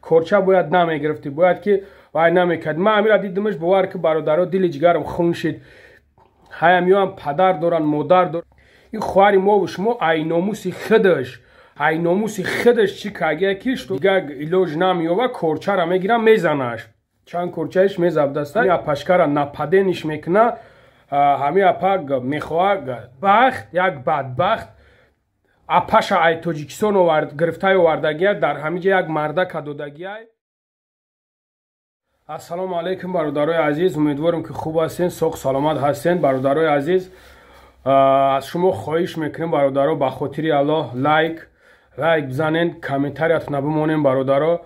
کورچه باید نمیگرفتی، باید که وای نمیکرد. من امیر دیدمش باور که برادرها دل جگرم خون شد. همیو هم پدر دارن مادر دارن. این خواهر ما و شما ای ناموسی خودش چی کاگه کیش تو دیگه ایلوج نمیوه کورچه را میگیرم میزنش. چند کورچهش میزب دسته یا پشکر نپدینش میکنه. همی اپا میخواه بخت یک بدبخت اپاش ای تاجیکستان گرفته وردگیه در همیجا یک مرده کدودگیه. السلام علیکم برادرای عزیز، امیدوارم که خوب هستین، سوق سلامت هستین. برادرای عزیز از شما خواهش میکنم برادرها به خاطر الله لایک بزنین، کامنتاریاتون بمونین برادرها،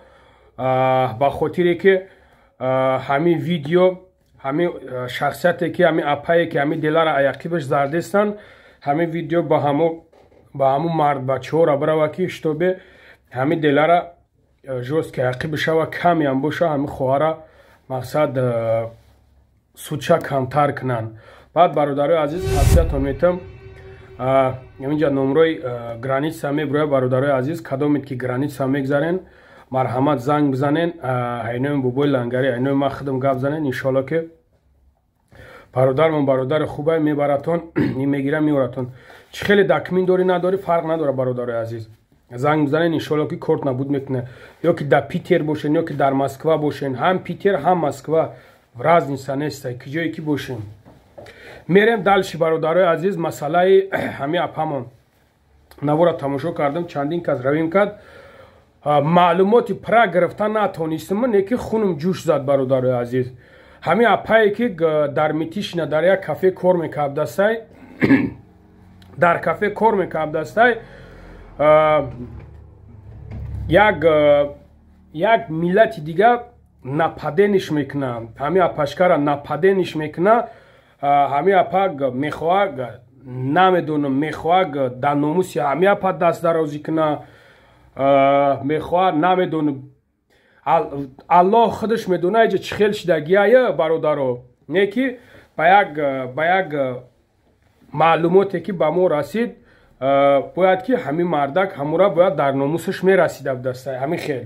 به خاطر که همین ویدیو همین شخصیتی که همین اپایی که همین دلار عیقیبش زردستن همین ویدیو با همون مرد بچه ها را برای که اشتبه همین دلار جوست که عیقیبش و کمی هم باشه همین خواهر مقصد سوچه کمتر کنن. بعد برادرای عزیز حسیتون میتم اینجا نمروی گرانیت سمی برای برادرای عزیز کدامید که گرانیت سمی گذارین مرحمت زنگ بزنین، اینویم بوبوی لنگری اینویم ما خدم گفت زنین. انشالله که برادر من برادر خوبه میبراتون میگیرم میوراتون. چه خیلی دکمین داری نداری فرق نداره برادرای عزیز، زنگ بزنین انشالله که کورت نبود میکنه. یا که در پیتر باشین یا که در مسکو باشین، هم پیتر هم مسکو راز نیستن است که جایی که باشین. میرم دالشی برادرای عزیز مسئله همه اپامون نوارا تماشا کردم چندین کس رویم کرد معلوماتی پرا گرفتن نتونستم من یکی خونم جوش زد برادرای عزیز. همه اپایی که در میتیش نه در یک کافه کار میکرد دسته در کافه کار میکرد دسته یک ملت دیگه نپدینش میکنه، همه اپاشکارا نپدینش میکنه. همه اپا میخواه نمیدونم میخواه در ناموسی همه اپا دست درازی کنه، میخواه نمیدونم الله خودش میدونه اینجا چه خیل شدگیه برادرها. یکی با یک معلوماتی که به ما رسید باید که همین مردک همورا باید در ناموسش میرسید به دسته همین خیل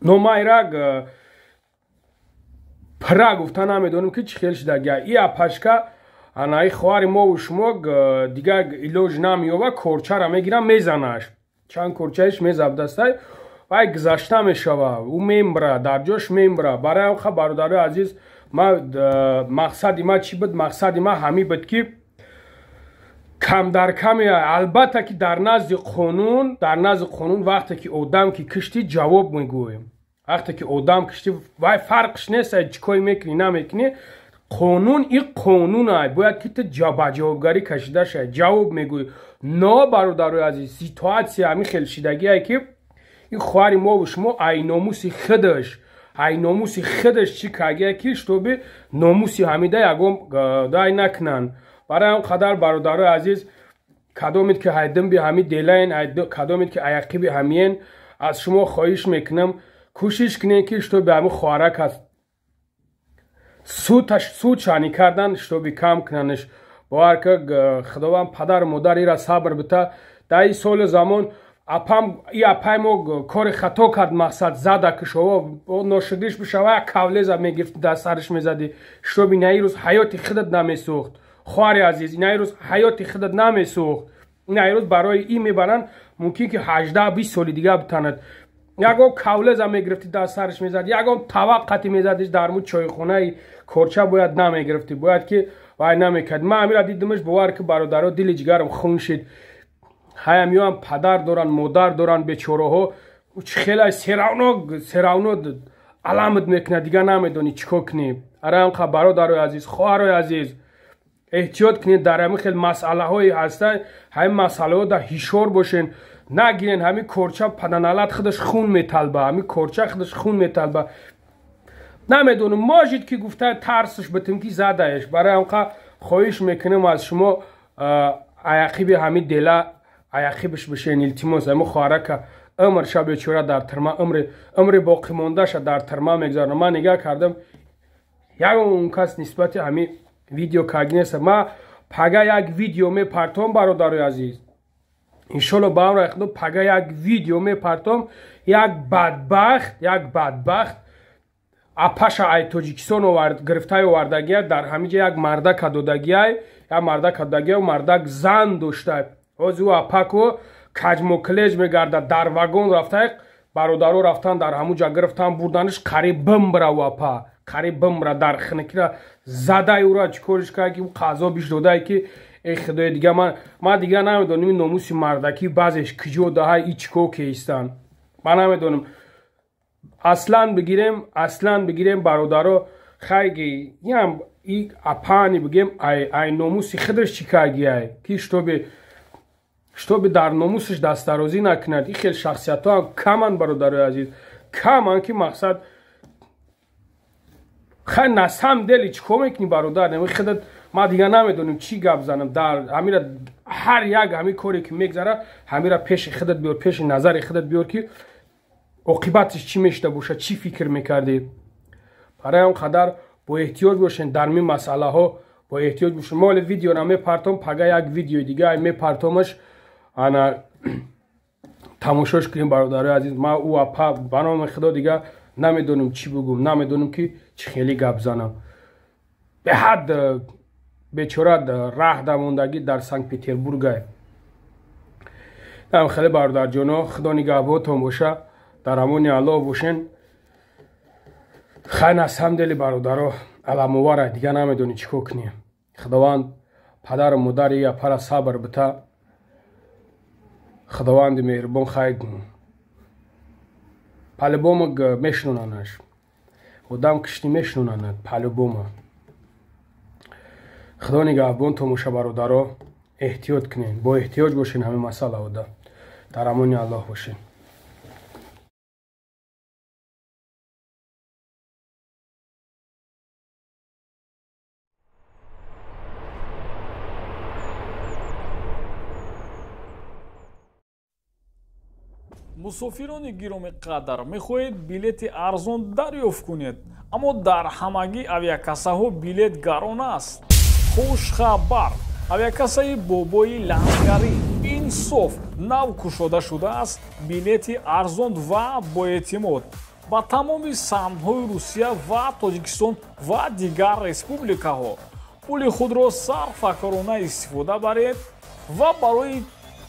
نمایرگ پرا گفتن نمیدونم که چه خیل شدگیه. ای اپاشکا انای خوار ما و شما دیگه ایلوج نمیوه کورچه را میگیرم میزنش. چند کورچهش میزب دسته و گذشته میشوه او میمبره در جاش میمبره. برای اون خب برادرای عزیز مقصد ما چی بود؟ مقصد ما همی بود که کم در کمی البته که در نزد قانون وقتی که آدم که کشتی جواب میگویم، وقتی که آدم کشتی وای فرقش نیست چیکار میکنی نمیکنی، قانون این قانونه باید که تو جوابگاری کشیده شه جواب میگوی. نه برادرای عزیز سیتواسیه همین خیلی شدگیه که این خواهر ما و شما ای ناموسی خودش چی کاگه کیش تو به ناموسی همیده یکم دای نکنن. برای اون قدر برادرای عزیز کدامید که هیدم به همین دلین کدامید که عیقی به همین از شما خواهش میکنم کوشش کنین که تو به همین خوارک هست سود چانی کردن تو به کم کننش. باور که خداوند پدر مادر را صبر بده. در این سال زمان اپای ما کار خطا کرد مقصد زده که شما ناشکریش بشوه کولیز میگرفت در سرش میزدی شو بینه ای روز حیات خودت نمیسوخت. خوار عزیز این روز حیات خودت نمیسوخت. این روز برای این میبرن ممکن که 18-20 سال دیگه بتاند یکم کولیز میگرفتی در سرش میزد، یکم توقتی میزدیش در مو چای خونه کورچه باید نمیگرفتی، باید که وای نمیکرد. من امیر دیدمش باور که برادرها دل جگرم خون شد. همیو هم پدر دارن مادر دارن بیچاره ها خیلی سراونا علامت میکنه دیگه نمیدونی چیکار کنی. اره هم برادرای عزیز خواهرای عزیز احتیاط کنید در همین خیلی مسئله هایی هستن، همین مسئله ها در هیشور باشین نگیرین. همین کورچه پدنالت خودش خون میطلبه، همین کورچه خودش خون میطلبه نمیدونم ماجید که گفته ترسش بتیم که زدهش. برای همقدر خواهش میکنم از شما عیقی به همین دله عیقیبش بشین التماس. همین خواهره که عمر شب بیچاره در ترما عمر باقی مانده شد در ترما میگذارن. من نگاه کردم یک اون کس نسبت همین ویدیو کاگنیس ما پگه یک ویدیو میپرتم برادرای عزیز انشالله با هم رخدم پگه یک ویدیو میپرتم як бадбахт апаша ай тоҷикистон гирифтаи овардагия дар ҳамиҷа як мардака додагия мардак зан дошта. ҳозир ӯ апако каҷмокилеҷ мегардад, дар вагон рафта бародаро рафтан дар ҳамуҷа гирифтан бурданаш қариб бимра ӯ апа қариб бимра дар хинакира задаи ӯра чикориш кард ки ӯ қазо биш додае ки ای خدای دیگه من دیگه نمیدونم این ناموس مردکی بعضش کجا دهه ای چیکار کیستن. من نمیدونم اصلا بگیریم برادرها خیلی یم این اپانی بگیم ای ناموسی خودش چیکار گیاه کی شتوبه در ناموسش دست درازی نکند. این خیلی شخصیت ها کمن برادرای عزیز، کمن که مقصد خیلی نسهم دلی چیکار میکنی برادر نمی خودت. ما دیگه نمیدونیم چی گپ بزنم. در همیرا هر یک همی کاری که میگذره همیرا پیش خودت بیار، پیش نظر خودت بیار که عاقبتش چی میشته باشه، چی فکر میکردی. برای اون قدر با احتیاط باشین در این مسئله ها، با احتیاط باشین. مال ویدیو را میپرتم، پگاه یک ویدیو دیگه میپرتمش انا تماشاش کنیم برادرای عزیز. ما او اپا بنام خدا دیگه نمیدونم چی بگم، نمیدونم که چی خیلی گپ بزنم. به حد بیچاره راه دموندگی در سنت پترزبورگ. دم خیلی برادر جانا خدا نگهبانتون باشه، در امان الله باشین. خیلی از همدلی برادرها علمواره دیگه نمیدونی چیکار کنی. خداوند پدر و مادر یا پر صبر بده. خداوند مهربان خیر پلبومگ میشنوننش خودم کشتی میشنونند پلبوم. خدا نگهبانتون باشه برادرها، احتیاط کنین، با احتیاط باشین. همه مسئله بوده در امان الله باشین. мусофирони гироми қадар мехоҳед билети арзон дарёфт кунед, аммо дар ҳамагӣ авиакассаҳо билет гарон аст. хушхабар, авиакассаи бобои лангарӣ инсоф нав кушода шудааст билети арзон ва боэътимод ба тамоми самтҳои русия ва тоҷикистон ва дигар республикаҳо. пули худро сарфакорона истифода баред ва барои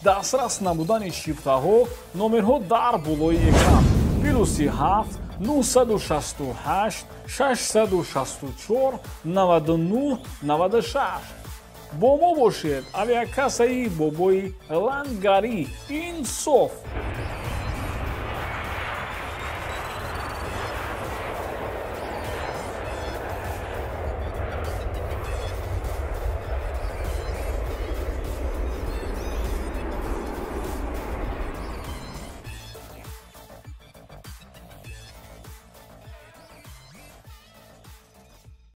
дастрас намудани шифтаҳо номерҳо дар болои экран +7 968 664 99 96. бо мо бошед. авиакассаи бобои лангарӣ инсоф.